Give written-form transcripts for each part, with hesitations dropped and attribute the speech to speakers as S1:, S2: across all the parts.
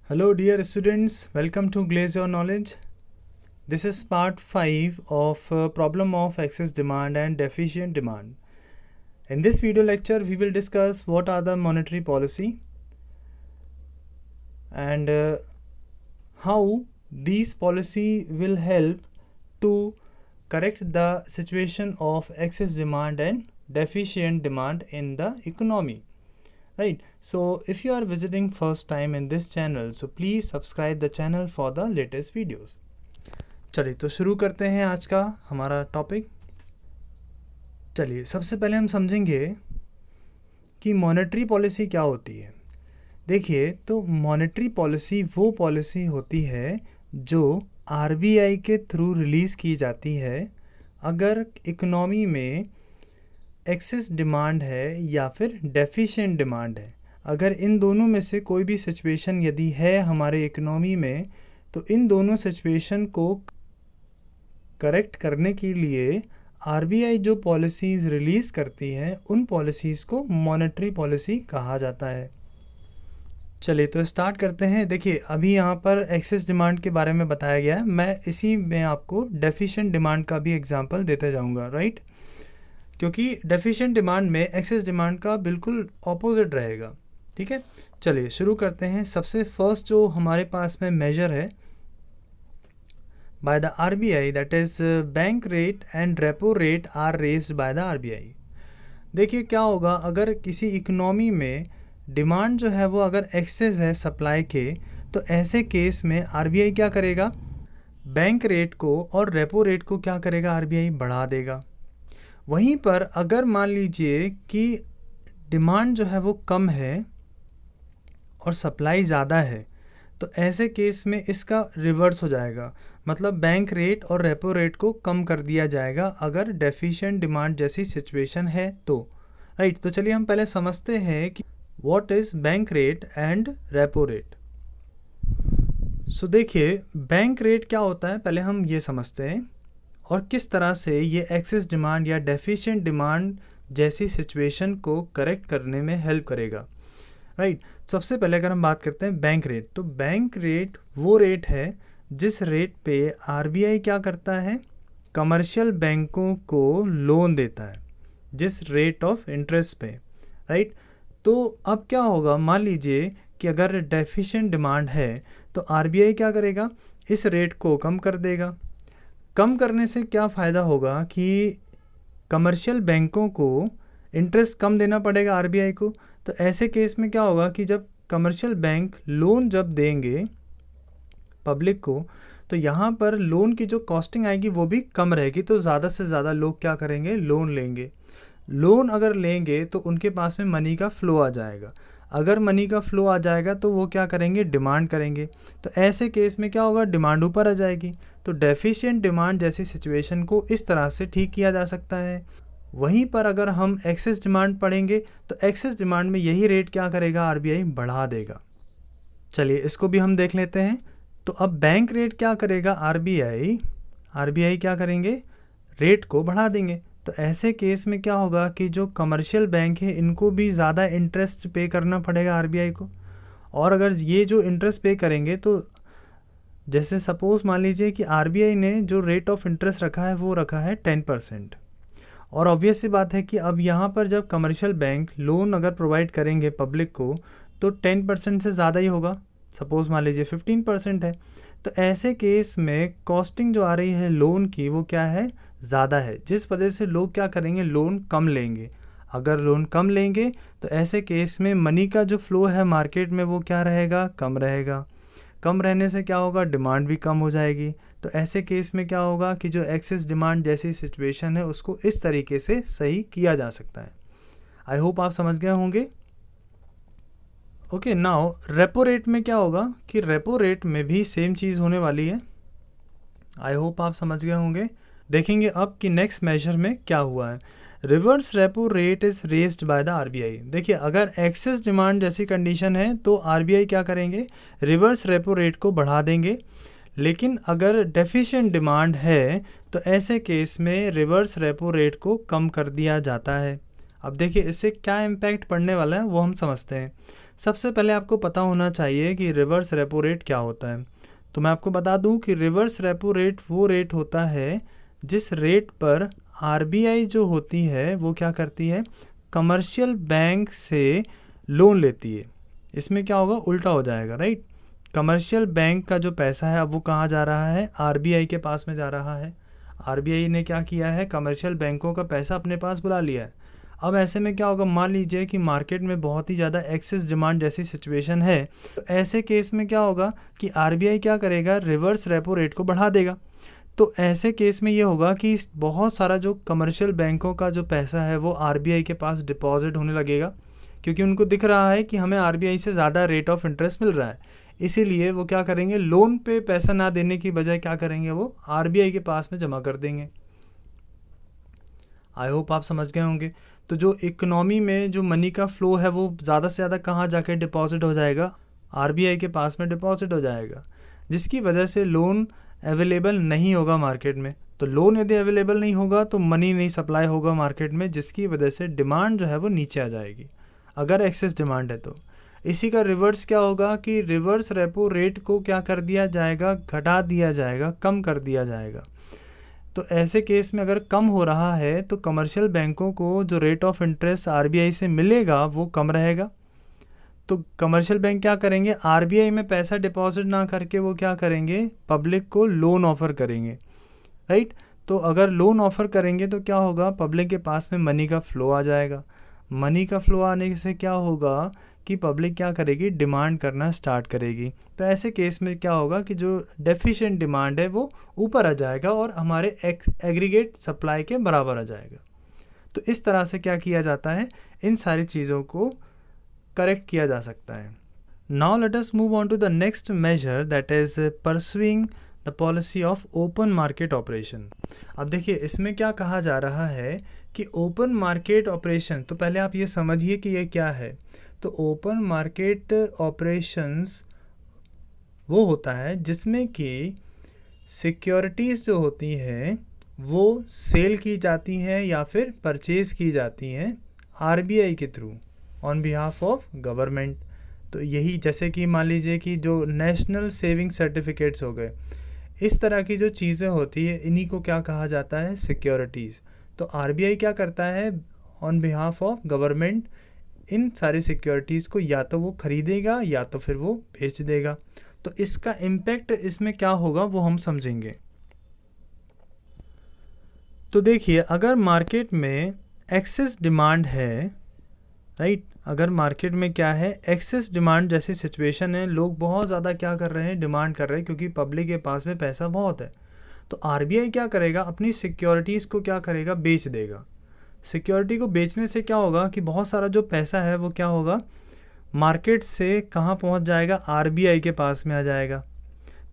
S1: Hello, dear students. Welcome to Glaze Your Knowledge. This is part 5 of problem of excess demand and deficient demand. In this video lecture, we will discuss what are the monetary policy and how these policy will help to correct the situation of excess demand and deficient demand in the economy. Right, so if you are visiting first time in this channel, so please subscribe the channel for the latest videos. चलिए तो शुरू करते हैं आज का हमारा topic. चलिए सबसे पहले हम समझेंगे कि मॉनेटरी पॉलिसी क्या होती है। देखिए, तो मॉनेटरी पॉलिसी वो पॉलिसी होती है जो आरबीआई के थ्रू रिलीज़ की जाती है अगर इकोनॉमी में एक्सेस डिमांड है या फिर डेफिशिएंट डिमांड है। अगर इन दोनों में से कोई भी सिचुएशन यदि है हमारे इकोनॉमी में, तो इन दोनों सिचुएशन को करेक्ट करने के लिए आरबीआई जो पॉलिसीज़ रिलीज़ करती है उन पॉलिसीज़ को मॉनेटरी पॉलिसी कहा जाता है। चलिए तो स्टार्ट करते हैं। देखिए, अभी यहाँ पर एक्सेस डिमांड के बारे में बताया गया है, मैं इसी में आपको डेफिशिएंट डिमांड का भी एग्जांपल देते जाऊँगा, राइट, क्योंकि डेफिशिएंट डिमांड में एक्सेस डिमांड का बिल्कुल ऑपोजिट रहेगा। ठीक है, चलिए शुरू करते हैं। सबसे फर्स्ट जो हमारे पास में मेजर है by the RBI, that is bank rate and repo rate are raised by the RBI. देखिए क्या होगा, अगर किसी इकोनॉमी में डिमांड जो है वो अगर एक्सेस है सप्लाई के, तो ऐसे केस में आरबीआई क्या करेगा, बैंक रेट को और रेपो रेट को क्या करेगा, आरबीआई बढ़ा देगा। वहीं पर अगर मान लीजिए कि डिमांड जो है वो कम है और सप्लाई ज़्यादा है, तो ऐसे केस में इसका रिवर्स हो जाएगा, मतलब बैंक रेट और रेपो रेट को कम कर दिया जाएगा अगर डेफिशिएंट डिमांड जैसी सिचुएशन है तो। राइट, तो चलिए हम पहले समझते हैं कि what is bank rate and repo rate. So देखिए, बैंक रेट क्या होता है पहले हम ये समझते हैं और किस तरह से ये एक्सेस डिमांड या डेफिशिएंट डिमांड जैसी सिचुएशन को करेक्ट करने में हेल्प करेगा। राइट, सबसे पहले अगर हम बात करते हैं बैंक रेट, तो बैंक रेट वो रेट है जिस रेट पे आरबीआई क्या करता है, कमर्शियल बैंकों को लोन देता है, जिस रेट ऑफ इंटरेस्ट पे। राइट, तो अब क्या होगा, मान लीजिए कि अगर डेफिशिएंट डिमांड है तो आरबीआई क्या करेगा, इस रेट को कम कर देगा। कम करने से क्या फ़ायदा होगा कि कमर्शियल बैंकों को इंटरेस्ट कम देना पड़ेगा आरबीआई को। तो ऐसे केस में क्या होगा कि जब कमर्शियल बैंक लोन जब देंगे पब्लिक को, तो यहाँ पर लोन की जो कॉस्टिंग आएगी वो भी कम रहेगी, तो ज़्यादा से ज़्यादा लोग क्या करेंगे, लोन लेंगे। लोन अगर लेंगे तो उनके पास में मनी का फ़्लो आ जाएगा। अगर मनी का फ़्लो आ जाएगा तो वो क्या करेंगे, डिमांड करेंगे। तो ऐसे केस में क्या होगा, डिमांड ऊपर आ जाएगी। तो डेफिशिएंट डिमांड जैसी सिचुएशन को इस तरह से ठीक किया जा सकता है। वहीं पर अगर हम एक्सेस डिमांड पढ़ेंगे तो एक्सेस डिमांड में यही रेट क्या करेगा, आरबीआई बढ़ा देगा। चलिए इसको भी हम देख लेते हैं। तो अब बैंक रेट क्या करेगा, आरबीआई क्या करेंगे, रेट को बढ़ा देंगे। तो ऐसे केस में क्या होगा कि जो कमर्शियल बैंक है इनको भी ज़्यादा इंटरेस्ट पे करना पड़ेगा आरबीआई को। और अगर ये जो इंटरेस्ट पे करेंगे तो जैसे सपोज़ मान लीजिए कि आरबीआई ने जो रेट ऑफ इंटरेस्ट रखा है वो रखा है 10%, और ऑब्वियस सी बात है कि अब यहाँ पर जब कमर्शियल बैंक लोन अगर प्रोवाइड करेंगे पब्लिक को तो 10% से ज़्यादा ही होगा। सपोज़ मान लीजिए 15% है, तो ऐसे केस में कॉस्टिंग जो आ रही है लोन की वो क्या है, ज़्यादा है, जिस वजह से लोग क्या करेंगे, लोन कम लेंगे। अगर लोन कम लेंगे तो ऐसे केस में मनी का जो फ़्लो है मार्केट में वो क्या रहेगा, कम रहेगा। कम रहने से क्या होगा, डिमांड भी कम हो जाएगी। तो ऐसे केस में क्या होगा कि जो एक्सेस डिमांड जैसी सिचुएशन है उसको इस तरीके से सही किया जा सकता है। आई होप आप समझ गए होंगे। ओके, नाउ रेपो रेट में क्या होगा कि रेपो रेट में भी सेम चीज़ होने वाली है। आई होप आप समझ गए होंगे। देखेंगे अब कि नेक्स्ट मेजर में क्या हुआ है। Reverse repo rate is raised by the RBI. देखिए, अगर एक्सेस डिमांड जैसी कंडीशन है तो आरबीआई क्या करेंगे, रिवर्स रेपो रेट को बढ़ा देंगे। लेकिन अगर डेफिशिएंट डिमांड है तो ऐसे केस में रिवर्स रेपो रेट को कम कर दिया जाता है। अब देखिए इससे क्या इम्पैक्ट पड़ने वाला है वो हम समझते हैं। सबसे पहले आपको पता होना चाहिए कि रिवर्स रेपो रेट क्या होता है। तो मैं आपको बता दूं कि रिवर्स रेपो रेट वो रेट होता है जिस रेट पर आरबीआई जो होती है वो क्या करती है, कमर्शियल बैंक से लोन लेती है। इसमें क्या होगा, उल्टा हो जाएगा, राइट। कमर्शियल बैंक का जो पैसा है अब वो कहाँ जा रहा है, आरबीआई के पास में जा रहा है। आरबीआई ने क्या किया है, कमर्शियल बैंकों का पैसा अपने पास बुला लिया है। अब ऐसे में क्या होगा, मान लीजिए कि मार्केट में बहुत ही ज़्यादा एक्सेस डिमांड जैसी सिचुएशन है, तो ऐसे केस में क्या होगा कि आरबीआई क्या करेगा, रिवर्स रेपो रेट को बढ़ा देगा। तो ऐसे केस में ये होगा कि बहुत सारा जो कमर्शियल बैंकों का जो पैसा है वो आरबीआई के पास डिपॉजिट होने लगेगा, क्योंकि उनको दिख रहा है कि हमें आरबीआई से ज़्यादा रेट ऑफ इंटरेस्ट मिल रहा है। इसीलिए वो क्या करेंगे, लोन पे पैसा ना देने की बजाय क्या करेंगे, वो आरबीआई के पास में जमा कर देंगे। आई होप आप समझ गए होंगे। तो जो इकोनॉमी में जो मनी का फ्लो है वो ज़्यादा से ज़्यादा कहाँ जाके डिपॉजिट हो जाएगा, आरबीआई के पास में डिपॉजिट हो जाएगा, जिसकी वजह से लोन अवेलेबल नहीं होगा मार्केट में। तो लोन यदि अवेलेबल नहीं होगा तो मनी नहीं सप्लाई होगा मार्केट में, जिसकी वजह से डिमांड जो है वो नीचे आ जाएगी, अगर एक्सेस डिमांड है तो। इसी का रिवर्स क्या होगा कि रिवर्स रेपो रेट को क्या कर दिया जाएगा, घटा दिया जाएगा, कम कर दिया जाएगा। तो ऐसे केस में अगर कम हो रहा है तो कमर्शियल बैंकों को जो रेट ऑफ इंटरेस्ट आरबीआई से मिलेगा वो कम रहेगा। तो कमर्शियल बैंक क्या करेंगे, आरबीआई में पैसा डिपॉजिट ना करके वो क्या करेंगे, पब्लिक को लोन ऑफ़र करेंगे, राइट। तो अगर लोन ऑफ़र करेंगे तो क्या होगा, पब्लिक के पास में मनी का फ़्लो आ जाएगा। मनी का फ़्लो आने से क्या होगा कि पब्लिक क्या करेगी, डिमांड करना स्टार्ट करेगी। तो ऐसे केस में क्या होगा कि जो डेफिशिएंट डिमांड है वो ऊपर आ जाएगा और हमारे एग्रीगेट सप्लाई के बराबर आ जाएगा। तो इस तरह से क्या किया जाता है, इन सारी चीज़ों को करेक्ट किया जा सकता है। Now let us move on to the next major, that is pursuing the policy of open market operation. अब देखिए इसमें क्या कहा जा रहा है कि ओपन मार्केट ऑपरेशन, तो पहले आप ये समझिए कि ये क्या है। तो ओपन मार्केट ऑपरेशंस वो होता है जिसमें कि सिक्योरिटीज़ जो होती हैं वो सेल की जाती हैं या फिर परचेज़ की जाती हैं आरबीआई के through on behalf of government. तो यही जैसे कि मान लीजिए कि जो नेशनल सेविंग सर्टिफिकेट्स हो गए, इस तरह की जो चीज़ें होती है इन्हीं को क्या कहा जाता है, सिक्योरिटीज़। तो आरबीआई क्या करता है ऑन बिहाफ ऑफ गवर्नमेंट, इन सारी सिक्योरिटीज़ को या तो वो ख़रीदेगा या तो फिर वो बेच देगा। तो इसका इम्पैक्ट इसमें क्या होगा वो हम समझेंगे। तो देखिए अगर मार्केट में एक्सेस डिमांड है, राइट, अगर मार्केट में क्या है, एक्सेस डिमांड जैसी सिचुएशन है, लोग बहुत ज़्यादा क्या कर रहे हैं, डिमांड कर रहे हैं, क्योंकि पब्लिक के पास में पैसा बहुत है। तो आरबीआई क्या करेगा, अपनी सिक्योरिटीज़ को क्या करेगा, बेच देगा। सिक्योरिटी को बेचने से क्या होगा कि बहुत सारा जो पैसा है वो क्या होगा, मार्केट से कहाँ पहुँच जाएगा, आरबीआई के पास में आ जाएगा।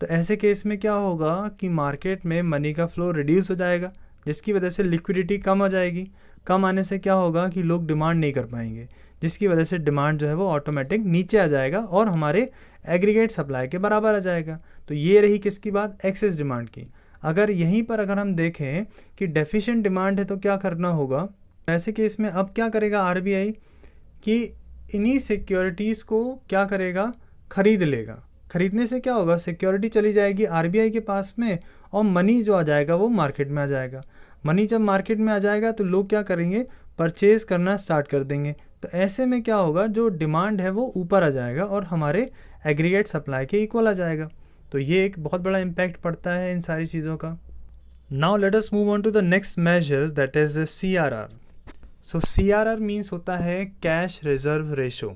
S1: तो ऐसे केस में क्या होगा कि मार्केट में मनी का फ्लो रिड्यूस हो जाएगा, जिसकी वजह से लिक्विडिटी कम हो जाएगी। कम आने से क्या होगा कि लोग डिमांड नहीं कर पाएंगे, जिसकी वजह से डिमांड जो है वो ऑटोमेटिक नीचे आ जाएगा और हमारे एग्रीगेट सप्लाई के बराबर आ जाएगा। तो ये रही किसकी बात, एक्सेस डिमांड की। अगर यहीं पर अगर हम देखें कि डेफिशिएंट डिमांड है तो क्या करना होगा, ऐसे केस में अब क्या करेगा आरबीआई कि इन्हीं सिक्योरिटीज़ को क्या करेगा, ख़रीद लेगा। ख़रीदने से क्या होगा, सिक्योरिटी चली जाएगी आरबीआई के पास में और मनी जो आ जाएगा वो मार्केट में आ जाएगा। मनी जब मार्केट में आ जाएगा तो लोग क्या करेंगे, परचेज़ करना स्टार्ट कर देंगे। तो ऐसे में क्या होगा, जो डिमांड है वो ऊपर आ जाएगा और हमारे एग्रीगेट सप्लाई के इक्वल आ जाएगा। तो ये एक बहुत बड़ा इम्पैक्ट पड़ता है इन सारी चीज़ों का। Now let us move on to the next measures, that is CRR। So CRR means होता है कैश रिजर्व रेशो।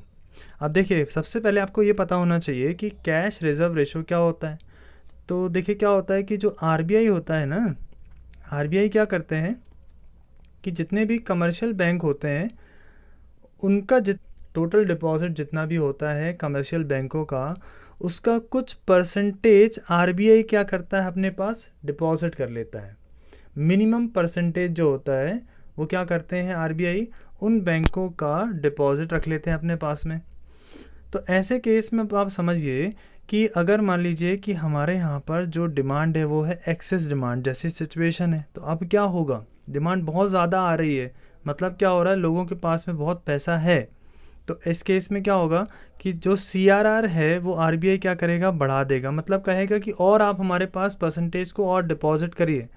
S1: अब देखिए सबसे पहले आपको ये पता होना चाहिए कि कैश रिजर्व रेशो क्या होता है। तो देखिए क्या होता है कि जो आरबीआई होता है ना, आरबीआई क्या करते हैं कि जितने भी कमर्शियल बैंक होते हैं उनका टोटल डिपॉजिट जितना भी होता है कमर्शियल बैंकों का, उसका कुछ परसेंटेज आरबीआई क्या करता है, अपने पास डिपॉजिट कर लेता है। मिनिमम परसेंटेज जो होता है वो क्या करते हैं आरबीआई, उन बैंकों का डिपॉजिट रख लेते हैं अपने पास में। तो ऐसे केस में आप समझिए कि अगर मान लीजिए कि हमारे यहाँ पर जो डिमांड है वो है एक्सेस डिमांड जैसी सिचुएशन है, तो अब क्या होगा, डिमांड बहुत ज़्यादा आ रही है, मतलब क्या हो रहा है, लोगों के पास में बहुत पैसा है। तो इस केस में क्या होगा कि जो CRR है वो RBI क्या करेगा, बढ़ा देगा, मतलब कहेगा कि और आप हमारे पास परसेंटेज को और डिपॉजिट करिए,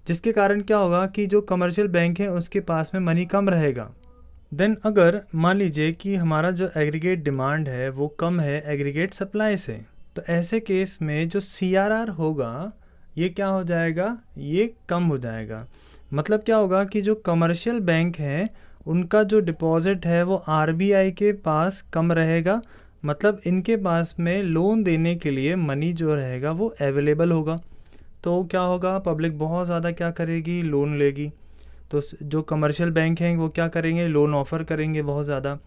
S1: जिसके कारण क्या होगा कि जो कमर्शियल बैंक है उसके पास में मनी कम रहेगा। देन अगर मान लीजिए कि हमारा जो एग्रीगेट डिमांड है वो कम है एग्रीगेट सप्लाई से, तो ऐसे केस में जो CRR होगा ये क्या हो जाएगा, ये कम हो जाएगा। मतलब क्या होगा कि जो कमर्शियल बैंक हैं उनका जो डिपॉजिट है वो RBI के पास कम रहेगा, मतलब इनके पास में लोन देने के लिए मनी जो रहेगा वो अवेलेबल होगा। तो क्या होगा, पब्लिक बहुत ज़्यादा क्या करेगी, लोन लेगी। तो जो कमर्शियल बैंक हैं वो क्या करेंगे, लोन ऑफ़र करेंगे बहुत ज़्यादा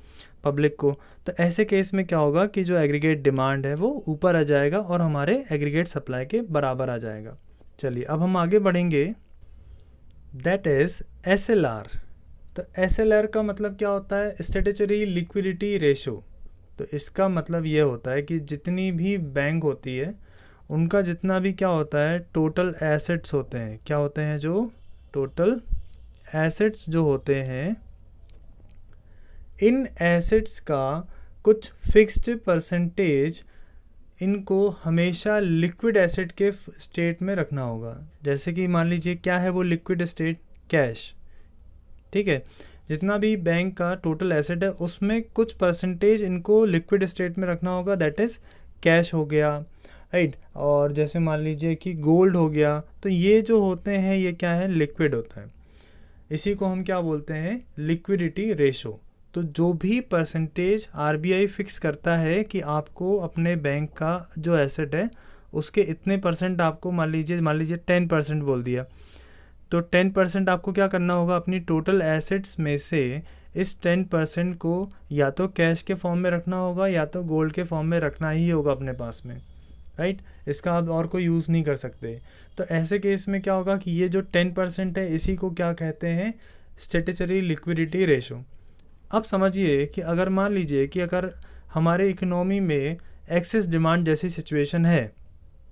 S1: पब्लिक को। तो ऐसे केस में क्या होगा कि जो एग्रीगेट डिमांड है वो ऊपर आ जाएगा और हमारे एग्रीगेट सप्लाई के बराबर आ जाएगा। चलिए अब हम आगे बढ़ेंगे, दैट इज़ SLR। तो SLR का मतलब क्या होता है, स्टैट्यूटरी लिक्विडिटी रेशो। तो इसका मतलब ये होता है कि जितनी भी बैंक होती है उनका जितना भी क्या होता है, टोटल एसेट्स होते हैं, क्या होते हैं, जो टोटल एसेट्स जो होते हैं, इन एसेट्स का कुछ फिक्स्ड परसेंटेज इनको हमेशा लिक्विड एसेट के स्टेट में रखना होगा। जैसे कि मान लीजिए क्या है वो लिक्विड स्टेट, कैश, ठीक है। जितना भी बैंक का टोटल एसेट है उसमें कुछ परसेंटेज इनको लिक्विड स्टेट में रखना होगा, दैट इज़ कैश हो गया, राइट। और जैसे मान लीजिए कि गोल्ड हो गया, तो ये जो होते हैं ये क्या है, लिक्विड होता है। इसी को हम क्या बोलते हैं, लिक्विडिटी रेशो। तो जो भी परसेंटेज RBI फिक्स करता है कि आपको अपने बैंक का जो एसेट है उसके इतने परसेंट आपको, मान लीजिए 10% बोल दिया, तो 10% आपको क्या करना होगा, अपनी टोटल एसेट्स में से इस 10% को या तो कैश के फॉर्म में रखना होगा या तो गोल्ड के फॉर्म में रखना ही होगा अपने पास में, राइट। इसका आप और कोई यूज़ नहीं कर सकते। तो ऐसे केस में क्या होगा कि ये जो 10% है इसी को क्या कहते हैं, स्टैट्यूटरी लिक्विडिटी रेशो। अब समझिए कि अगर मान लीजिए कि अगर हमारे इकोनॉमी में एक्सेस डिमांड जैसी सिचुएशन है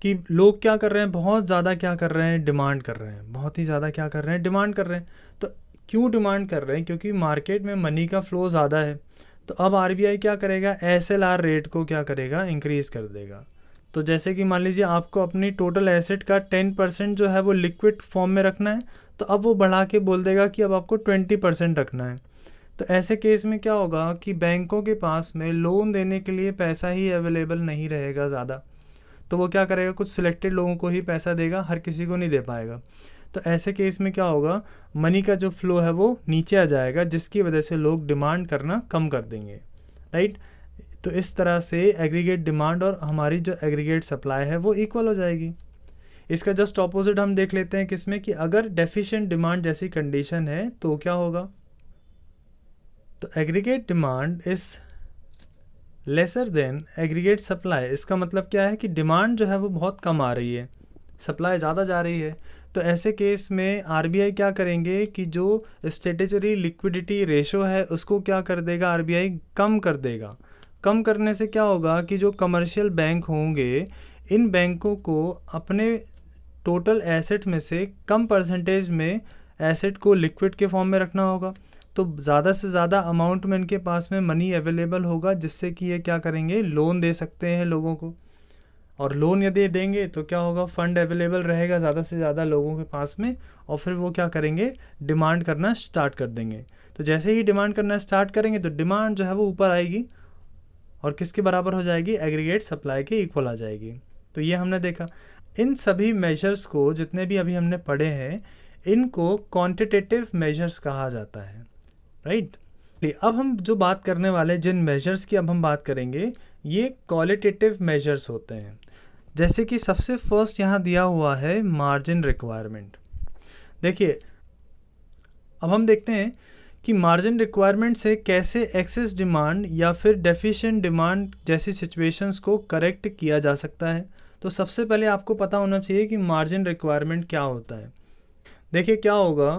S1: कि लोग क्या कर रहे हैं, बहुत ज़्यादा क्या कर रहे हैं, डिमांड कर रहे हैं, बहुत ही ज़्यादा क्या कर रहे हैं, डिमांड कर रहे हैं। तो क्यों डिमांड कर रहे हैं, क्योंकि मार्केट में मनी का फ्लो ज़्यादा है। तो अब RBI क्या करेगा, SLR रेट को क्या करेगा, इंक्रीज़ कर देगा। तो जैसे कि मान लीजिए आपको अपनी टोटल एसेट का 10% जो है वो लिक्विड फॉर्म में रखना है, तो अब वो बढ़ा के बोल देगा कि अब आपको 20% रखना है। तो ऐसे केस में क्या होगा कि बैंकों के पास में लोन देने के लिए पैसा ही अवेलेबल नहीं रहेगा ज़्यादा, तो वो क्या करेगा, कुछ सिलेक्टेड लोगों को ही पैसा देगा, हर किसी को नहीं दे पाएगा। तो ऐसे केस में क्या होगा, मनी का जो फ्लो है वो नीचे आ जाएगा, जिसकी वजह से लोग डिमांड करना कम कर देंगे, राइट। तो इस तरह से एग्रीगेट डिमांड और हमारी जो एग्रीगेट सप्लाई है वो इक्वल हो जाएगी। इसका जस्ट ऑपोजिट हम देख लेते हैं किसमें, कि अगर डेफिशिएंट डिमांड जैसी कंडीशन है तो क्या होगा, तो aggregate demand is lesser than aggregate supply. इसका मतलब क्या है कि डिमांड जो है वो बहुत कम आ रही है, सप्लाई ज़्यादा जा रही है। तो ऐसे केस में RBI क्या करेंगे कि जो स्टैट्यूटरी लिक्विडिटी रेशो है उसको क्या कर देगा, RBI कम कर देगा। कम करने से क्या होगा कि जो कमर्शियल बैंक होंगे, इन बैंकों को अपने टोटल एसेट में से कम परसेंटेज में एसेट को लिक्विड के फॉर्म में रखना होगा, तो ज़्यादा से ज़्यादा अमाउंट में इनके पास में मनी अवेलेबल होगा, जिससे कि ये क्या करेंगे, लोन दे सकते हैं लोगों को। और लोन यदि देंगे तो क्या होगा, फंड अवेलेबल रहेगा ज़्यादा से ज़्यादा लोगों के पास में, और फिर वो क्या करेंगे, डिमांड करना स्टार्ट कर देंगे। तो जैसे ही डिमांड करना स्टार्ट करेंगे तो डिमांड जो है वो ऊपर आएगी और किसके बराबर हो जाएगी, एग्रीगेट सप्लाई के इक्वल आ जाएगी। तो ये हमने देखा। इन सभी मेजर्स को जितने भी अभी हमने पढ़े हैं इनको क्वांटिटेटिव मेजर्स कहा जाता है, राइट। अब हम जो बात करने वाले जिन मेजर्स की अब हम बात करेंगे ये क्वालिटेटिव मेजर्स होते हैं। जैसे कि सबसे फर्स्ट यहाँ दिया हुआ है मार्जिन रिक्वायरमेंट। देखिए अब हम देखते हैं कि मार्जिन रिक्वायरमेंट से कैसे एक्सेस डिमांड या फिर डेफिशिएंट डिमांड जैसी सिचुएशंस को करेक्ट किया जा सकता है। तो सबसे पहले आपको पता होना चाहिए कि मार्जिन रिक्वायरमेंट क्या होता है। देखिए क्या होगा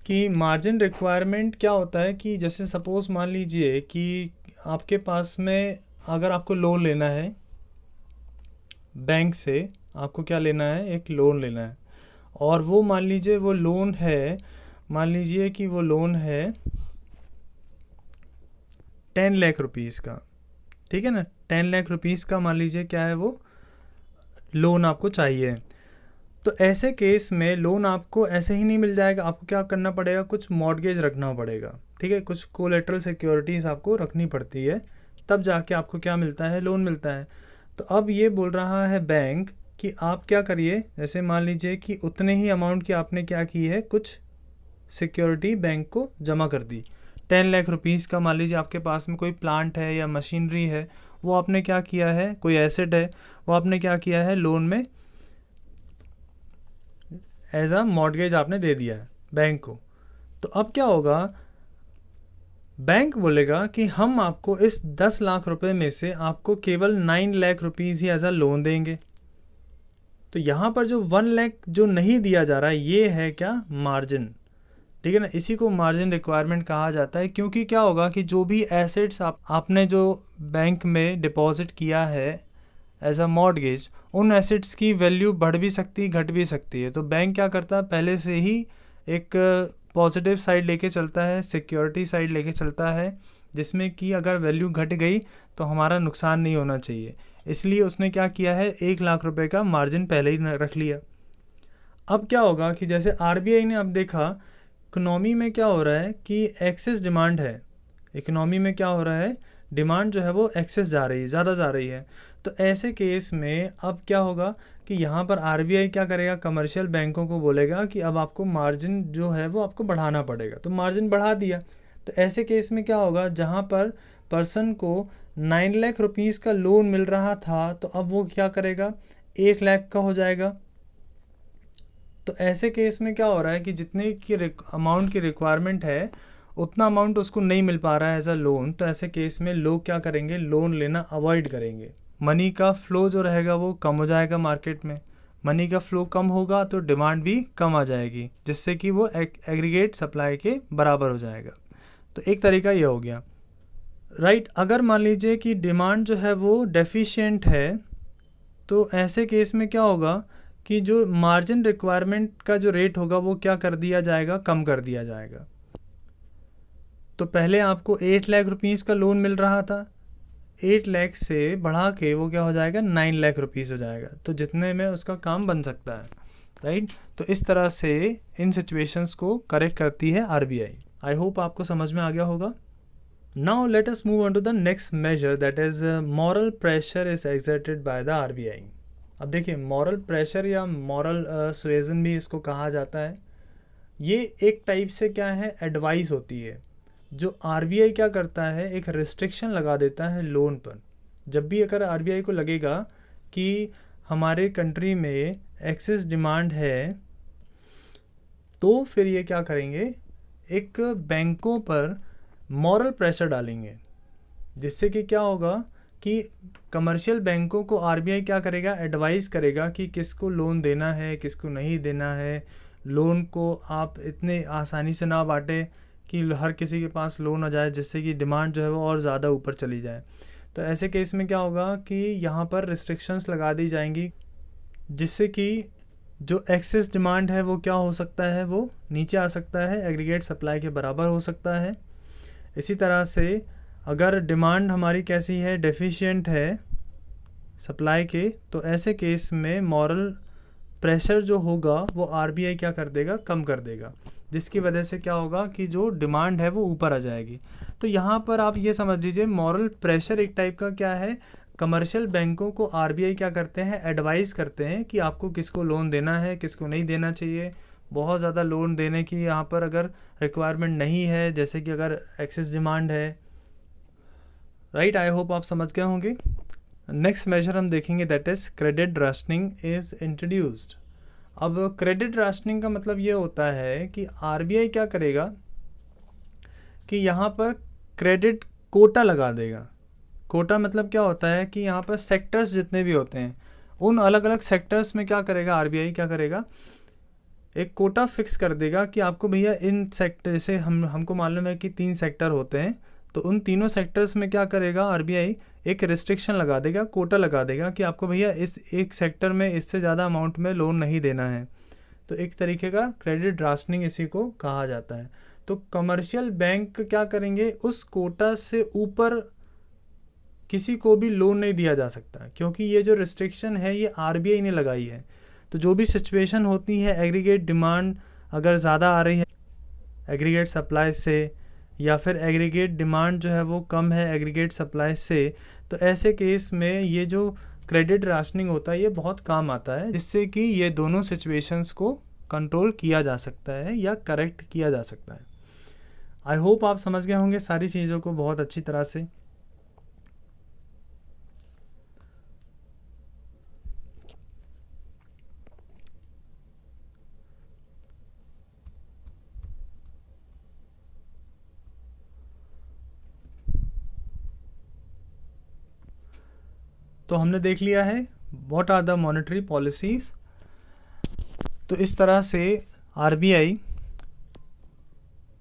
S1: कि मार्जिन रिक्वायरमेंट क्या होता है कि जैसे सपोज़ मान लीजिए कि आपके पास में अगर आपको लोन लेना है बैंक से, आपको क्या लेना है, एक लोन लेना है, और वो मान लीजिए वो लोन है, मान लीजिए कि वो लोन है 10 लाख रुपीज़ का, ठीक है ना, 10 लाख रुपीज़ का मान लीजिए क्या है वो लोन आपको चाहिए। तो ऐसे केस में लोन आपको ऐसे ही नहीं मिल जाएगा, आपको क्या करना पड़ेगा, कुछ मॉर्गेज रखना पड़ेगा, ठीक है, कुछ कोलेटरल सिक्योरिटीज़ आपको रखनी पड़ती है, तब जाके आपको क्या मिलता है, लोन मिलता है। तो अब ये बोल रहा है बैंक कि आप क्या करिए, जैसे मान लीजिए कि उतने ही अमाउंट की आपने क्या की है, कुछ सिक्योरिटी बैंक को जमा कर दी। 10 लाख रुपीज़ का मान लीजिए आपके पास में कोई प्लांट है या मशीनरी है, वो आपने क्या किया है, कोई एसेट है, वो आपने क्या किया है, लोन में एज अ मॉर्गेज आपने दे दिया है बैंक को। तो अब क्या होगा, बैंक बोलेगा कि हम आपको इस 10 लाख रुपए में से आपको केवल 9 लाख रुपीज़ ही एज अ लोन देंगे। तो यहाँ पर जो 1 लाख जो नहीं दिया जा रहा है, ये है क्या, मार्जिन, ठीक है ना, इसी को मार्जिन रिक्वायरमेंट कहा जाता है। क्योंकि क्या होगा कि जो भी एसेट्स आपने जो बैंक में डिपॉजिट किया है एज अ मॉर्गेज, उन एसेट्स की वैल्यू बढ़ भी सकती, घट भी सकती है। तो बैंक क्या करता है, पहले से ही एक पॉजिटिव साइड लेके चलता है, सिक्योरिटी साइड लेके चलता है, जिसमें कि अगर वैल्यू घट गई तो हमारा नुकसान नहीं होना चाहिए। इसलिए उसने क्या किया है, 1 लाख रुपए का मार्जिन पहले ही रख लिया। अब क्या होगा कि जैसे आरबीआई ने अब देखा इकोनॉमी में क्या हो रहा है कि एक्सेस डिमांड है, इकोनॉमी में क्या हो रहा है, डिमांड जो है वो एक्सेस जा रही है, ज़्यादा जा रही है। तो ऐसे केस में अब क्या होगा कि यहाँ पर आरबीआई क्या करेगा, कमर्शियल बैंकों को बोलेगा कि अब आपको मार्जिन जो है वो आपको बढ़ाना पड़ेगा। तो मार्जिन बढ़ा दिया। तो ऐसे केस में क्या होगा, जहाँ पर पर्सन को 9 लाख रुपीज़ का लोन मिल रहा था, तो अब वो क्या करेगा, 1 लाख का हो जाएगा। तो ऐसे केस में क्या हो रहा है कि जितने की अमाउंट की रिक्वायरमेंट है, उतना अमाउंट उसको नहीं मिल पा रहा है एज अ लोन। तो ऐसे केस में लोग क्या करेंगे, लोन लेना अवॉइड करेंगे। मनी का फ्लो जो रहेगा वो कम हो जाएगा मार्केट में। मनी का फ्लो कम होगा तो डिमांड भी कम आ जाएगी, जिससे कि वो एग्रीगेट सप्लाई के बराबर हो जाएगा। तो एक तरीका ये हो गया, राइट। अगर मान लीजिए कि डिमांड जो है वो डेफिशिएंट है, तो ऐसे केस में क्या होगा कि जो मार्जिन रिक्वायरमेंट का जो रेट होगा वो क्या कर दिया जाएगा, कम कर दिया जाएगा। तो पहले आपको 8 लाख रुपीज़ का लोन मिल रहा था, 8 लाख से बढ़ा के वो क्या हो जाएगा, 9 लाख रुपीज़ हो जाएगा। तो जितने में उसका काम बन सकता है, राइट। तो इस तरह से इन सिचुएशंस को करेक्ट करती है आरबीआई। आई होप आपको समझ में आ गया होगा। Now let us move on to the next major, that is moral pressure is exerted by the RBI. अब देखिए, मॉरल प्रेशर या मॉरल सुएजन भी इसको कहा जाता है। ये एक टाइप से क्या है, एडवाइस होती है। जो आरबीआई क्या करता है, एक रिस्ट्रिक्शन लगा देता है लोन पर। जब भी अगर आरबीआई को लगेगा कि हमारे कंट्री में एक्सेस डिमांड है, तो फिर ये क्या करेंगे, एक बैंकों पर मॉरल प्रेशर डालेंगे, जिससे कि क्या होगा कि कमर्शियल बैंकों को आरबीआई क्या करेगा, एडवाइस करेगा कि किसको लोन देना है, किसको नहीं देना है। लोन को आप इतने आसानी से ना बांटें कि हर किसी के पास लोन आ जाए, जिससे कि डिमांड जो है वो और ज़्यादा ऊपर चली जाए। तो ऐसे केस में क्या होगा कि यहाँ पर रिस्ट्रिक्शंस लगा दी जाएंगी, जिससे कि जो एक्सेस डिमांड है वो क्या हो सकता है, वो नीचे आ सकता है, एग्रीगेट सप्लाई के बराबर हो सकता है। इसी तरह से अगर डिमांड हमारी कैसी है, डेफिशिएंट है सप्लाई के, तो ऐसे केस में मॉरल प्रेशर जो होगा वो आरबीआई क्या कर देगा, कम कर देगा, जिसकी वजह से क्या होगा कि जो डिमांड है वो ऊपर आ जाएगी। तो यहाँ पर आप ये समझ लीजिए, मॉरल प्रेशर एक टाइप का क्या है, कमर्शियल बैंकों को आरबीआई क्या करते हैं, एडवाइस करते हैं कि आपको किसको लोन देना है, किसको नहीं देना चाहिए। बहुत ज़्यादा लोन देने की यहाँ पर अगर रिक्वायरमेंट नहीं है, जैसे कि अगर एक्सेस डिमांड है, राइट। आई होप आप समझ गए होंगे। नेक्स्ट मेजर हम देखेंगे, that is credit rationing is introduced. अब क्रेडिट राशनिंग का मतलब ये होता है कि आरबीआई क्या करेगा कि यहाँ पर क्रेडिट कोटा लगा देगा। कोटा मतलब क्या होता है कि यहाँ पर सेक्टर्स जितने भी होते हैं, उन अलग अलग सेक्टर्स में क्या करेगा, आरबीआई क्या करेगा, एक कोटा फिक्स कर देगा कि आपको भैया इन सेक्टर, जैसे हमको मालूम है कि 3 सेक्टर होते हैं, तो उन तीनों सेक्टर्स में क्या करेगा आरबीआई, एक रिस्ट्रिक्शन लगा देगा, कोटा लगा देगा कि आपको भैया इस एक सेक्टर में इससे ज़्यादा अमाउंट में लोन नहीं देना है। तो एक तरीके का क्रेडिट राशनिंग इसी को कहा जाता है। तो कमर्शियल बैंक क्या करेंगे, उस कोटा से ऊपर किसी को भी लोन नहीं दिया जा सकता, क्योंकि ये जो रिस्ट्रिक्शन है ये आरबीआई ने लगाई है। तो जो भी सिचुएशन होती है, एग्रीगेट डिमांड अगर ज़्यादा आ रही है एग्रीगेट सप्लाई से, या फिर एग्रीगेट डिमांड जो है वो कम है एग्रीगेट सप्लाई से, तो ऐसे केस में ये जो क्रेडिट राशनिंग होता है ये बहुत काम आता है, जिससे कि ये दोनों सिचुएशंस को कंट्रोल किया जा सकता है या करेक्ट किया जा सकता है। आई होप आप समझ गए होंगे सारी चीज़ों को बहुत अच्छी तरह से। तो हमने देख लिया है what are the monetary policies. तो इस तरह से RBI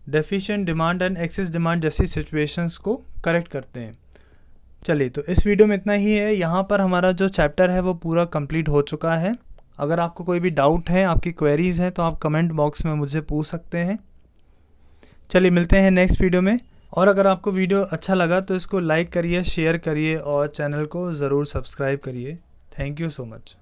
S1: deficient demand and excess demand जैसी सिचुएशंस को करेक्ट करते हैं। चलिए, तो इस वीडियो में इतना ही है। यहाँ पर हमारा जो चैप्टर है वो पूरा कंप्लीट हो चुका है। अगर आपको कोई भी डाउट है, आपकी क्वेरीज़ हैं, तो आप कमेंट बॉक्स में मुझे पूछ सकते हैं। चलिए, मिलते हैं नेक्स्ट वीडियो में। और अगर आपको वीडियो अच्छा लगा तो इसको लाइक करिए, शेयर करिए और चैनल को ज़रूर सब्सक्राइब करिए। Thank you so much.